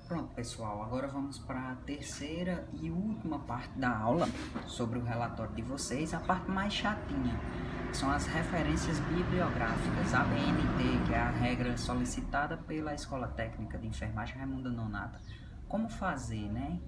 Pronto, pessoal, agora vamos para a terceira e última parte da aula sobre o relatório de vocês, a parte mais chatinha, que são as referências bibliográficas, ABNT, que é a regra solicitada pela Escola Técnica de Enfermagem Raimunda Nonato. Como fazer, né?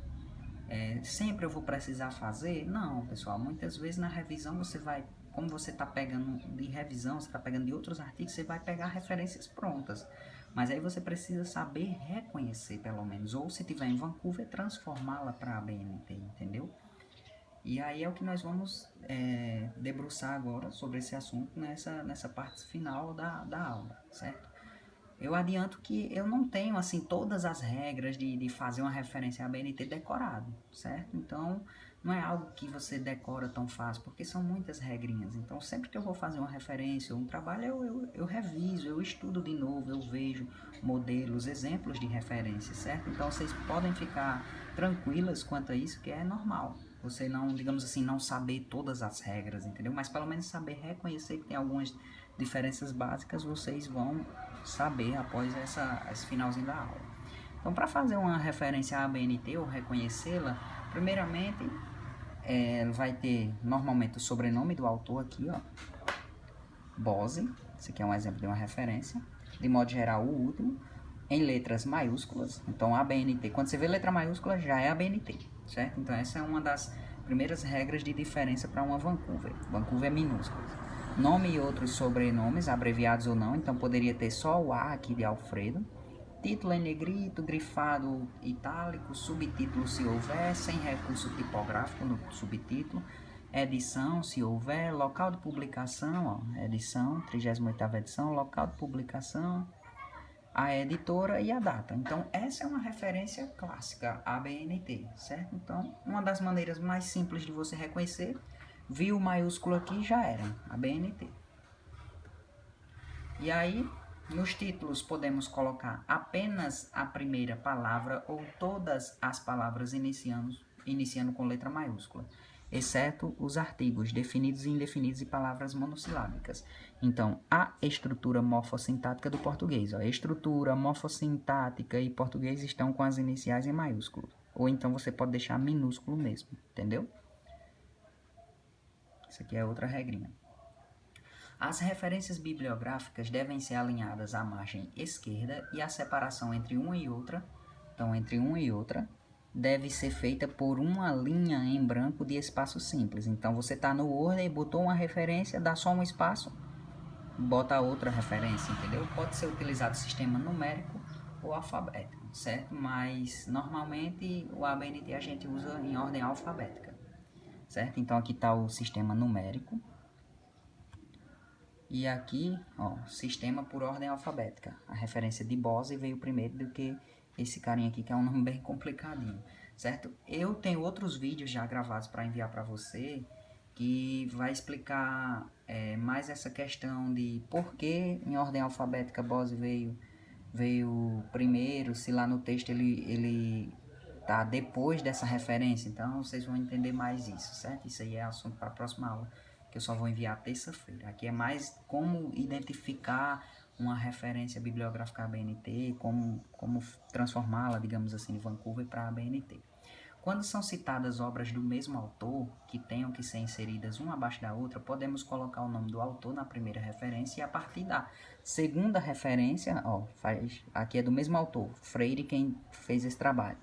Sempre eu vou precisar fazer? Não, pessoal, muitas vezes na revisão você vai, como você está pegando de revisão, você está pegando de outros artigos, você vai pegar referências prontas. Mas aí você precisa saber reconhecer, pelo menos, ou se tiver em Vancouver, transformá-la para a BNT, entendeu? E aí é o que nós vamos debruçar agora sobre esse assunto nessa parte final da aula, certo? Eu adianto que eu não tenho, assim, todas as regras de fazer uma referência à BNT decorado, certo? Então, não é algo que você decora tão fácil, porque são muitas regrinhas. Então, sempre que eu vou fazer uma referência ou um trabalho, eu reviso, eu estudo de novo, eu vejo modelos, exemplos de referência, certo? Então, vocês podem ficar tranquilas quanto a isso, que é normal. Você não, digamos assim, não saber todas as regras, entendeu? Mas pelo menos saber reconhecer que tem algumas diferenças básicas, vocês vão saber após esse finalzinho da aula. Então, para fazer uma referência à ABNT ou reconhecê-la, primeiramente vai ter normalmente o sobrenome do autor aqui, ó, Bose, esse aqui é um exemplo de uma referência, de modo geral o último, em letras maiúsculas. Então, ABNT, quando você vê letra maiúscula, já é ABNT, certo? Então, essa é uma das primeiras regras de diferença para uma Vancouver. Vancouver é minúscula. Nome e outros sobrenomes, abreviados ou não, então poderia ter só o A aqui de Alfredo. Título em negrito, grifado itálico, subtítulo se houver, sem recurso tipográfico no subtítulo. Edição, se houver, local de publicação, ó, edição, 38ª edição, local de publicação, a editora e a data. Então, essa é uma referência clássica, ABNT, certo? Então, uma das maneiras mais simples de você reconhecer, viu o maiúsculo aqui, já era, ABNT. E aí, nos títulos podemos colocar apenas a primeira palavra ou todas as palavras iniciando com letra maiúscula, exceto os artigos definidos e indefinidos e palavras monossilábicas. Então, a estrutura morfossintática do português. A estrutura morfossintática e português estão com as iniciais em maiúsculo. Ou então você pode deixar minúsculo mesmo, entendeu? Isso aqui é outra regrinha. As referências bibliográficas devem ser alinhadas à margem esquerda e a separação entre uma e outra, então entre uma e outra, deve ser feita por uma linha em branco de espaço simples. Então você está no Word e botou uma referência, dá só um espaço, bota outra referência, entendeu? Pode ser utilizado sistema numérico ou alfabético, certo? Mas normalmente o ABNT a gente usa em ordem alfabética, certo? Então aqui está o sistema numérico. E aqui, ó, sistema por ordem alfabética. A referência de Bose veio primeiro do que esse carinha aqui, que é um nome bem complicadinho, certo? Eu tenho outros vídeos já gravados para enviar para você, que vai explicar mais essa questão de por que em ordem alfabética Bose veio primeiro, se lá no texto ele tá depois dessa referência. Então, vocês vão entender mais isso, certo? Isso aí é assunto para a próxima aula, que eu só vou enviar terça-feira. Aqui é mais como identificar uma referência bibliográfica ABNT, como transformá-la, digamos assim, de Vancouver para ABNT. Quando são citadas obras do mesmo autor, que tenham que ser inseridas uma abaixo da outra, podemos colocar o nome do autor na primeira referência e a partir da segunda referência, ó, aqui é do mesmo autor, Freire quem fez esse trabalho.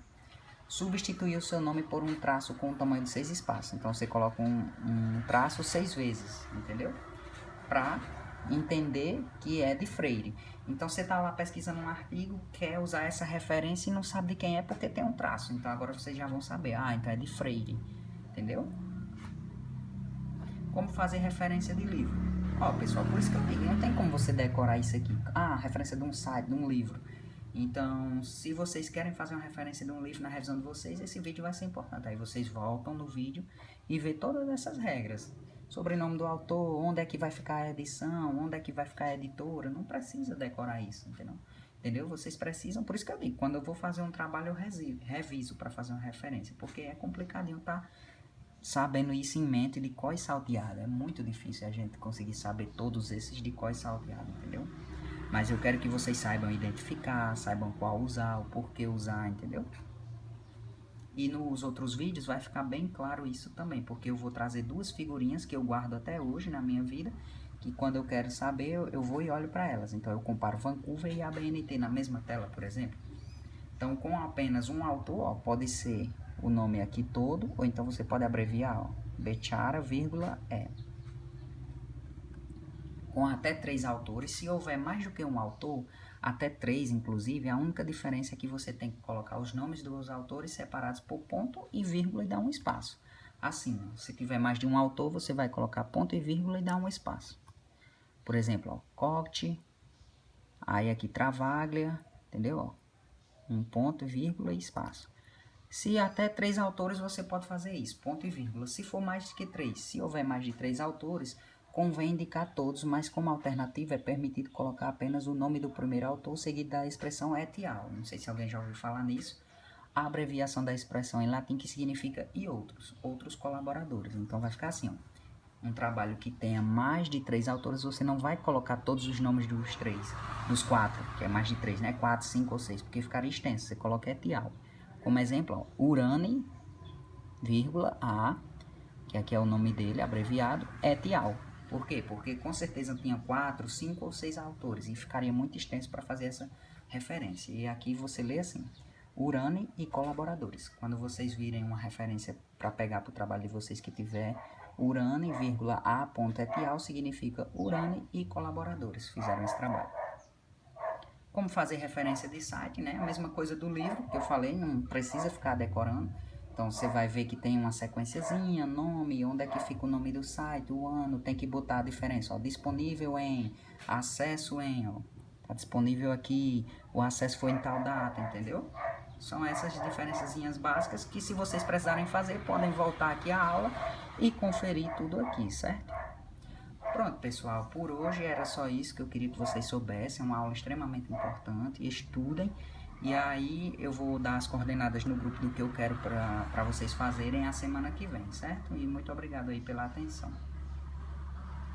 Substituir o seu nome por um traço com o tamanho de 6 espaços. Então você coloca um traço 6 vezes, entendeu? Para entender que é de Freire. Então você está lá pesquisando um artigo, quer usar essa referência e não sabe de quem é porque tem um traço. Então agora vocês já vão saber. Ah, então é de Freire. Entendeu? Como fazer referência de livro? Ó, pessoal, por isso que eu digo, não tem como você decorar isso aqui. Ah, referência de um site, de um livro. Então, se vocês querem fazer uma referência de um livro na revisão de vocês, esse vídeo vai ser importante. Aí vocês voltam no vídeo e vê todas essas regras. Sobrenome do autor, onde é que vai ficar a edição, onde é que vai ficar a editora. Não precisa decorar isso, entendeu? Vocês precisam, por isso que eu digo, quando eu vou fazer um trabalho eu reviso para fazer uma referência, porque é complicadinho tá sabendo isso em mente de cor e salteado. É muito difícil a gente conseguir saber todos esses de cor e salteado, entendeu? Mas eu quero que vocês saibam identificar, saibam qual usar, o porquê usar, entendeu? E nos outros vídeos vai ficar bem claro isso também, porque eu vou trazer duas figurinhas que eu guardo até hoje na minha vida, que quando eu quero saber, eu vou e olho para elas. Então eu comparo Vancouver e ABNT na mesma tela, por exemplo. Então com apenas um autor, ó, pode ser o nome aqui todo, ou então você pode abreviar, ó, Bechara, vírgula, E. Com até 3 autores, se houver mais do que um autor, até 3 inclusive, a única diferença é que você tem que colocar os nomes dos autores separados por ponto e vírgula e dar um espaço. Assim, se tiver mais de um autor, você vai colocar ponto e vírgula e dar um espaço. Por exemplo, ó, Coct, aí aqui Travaglia, entendeu? Ó, um ponto, vírgula e espaço. Se até 3 autores, você pode fazer isso, ponto e vírgula. Se for mais que 3, se houver mais de 3 autores, convém indicar todos, mas como alternativa é permitido colocar apenas o nome do primeiro autor seguido da expressão et al. Não sei se alguém já ouviu falar nisso. A abreviação da expressão em latim que significa e outros colaboradores. Então vai ficar assim, ó. Um trabalho que tenha mais de 3 autores, você não vai colocar todos os nomes dos 4, que é mais de 3, né? 4, 5 ou 6, porque ficaria extenso. Você coloca et al. Como exemplo, ó, Urani, vírgula, A, que aqui é o nome dele, abreviado, et al. Por quê? Porque com certeza tinha 4, 5 ou 6 autores e ficaria muito extenso para fazer essa referência. E aqui você lê assim, Urani e colaboradores. Quando vocês virem uma referência para pegar para o trabalho de vocês que tiver Urani, vírgula, A, ponto, et al, significa Urani e colaboradores fizeram esse trabalho. Como fazer referência de site, né? A mesma coisa do livro que eu falei, não precisa ficar decorando. Então você vai ver que tem uma sequenciazinha, nome, onde é que fica o nome do site, o ano, tem que botar a diferença, ó, disponível em, acesso em, ó, tá disponível aqui, o acesso foi em tal data, entendeu? São essas diferençazinhas básicas que se vocês precisarem fazer, podem voltar aqui à aula e conferir tudo aqui, certo? Pronto, pessoal, por hoje era só isso que eu queria que vocês soubessem, é uma aula extremamente importante, estudem, e aí eu vou dar as coordenadas no grupo do que eu quero para vocês fazerem a semana que vem, certo? E muito obrigado aí pela atenção.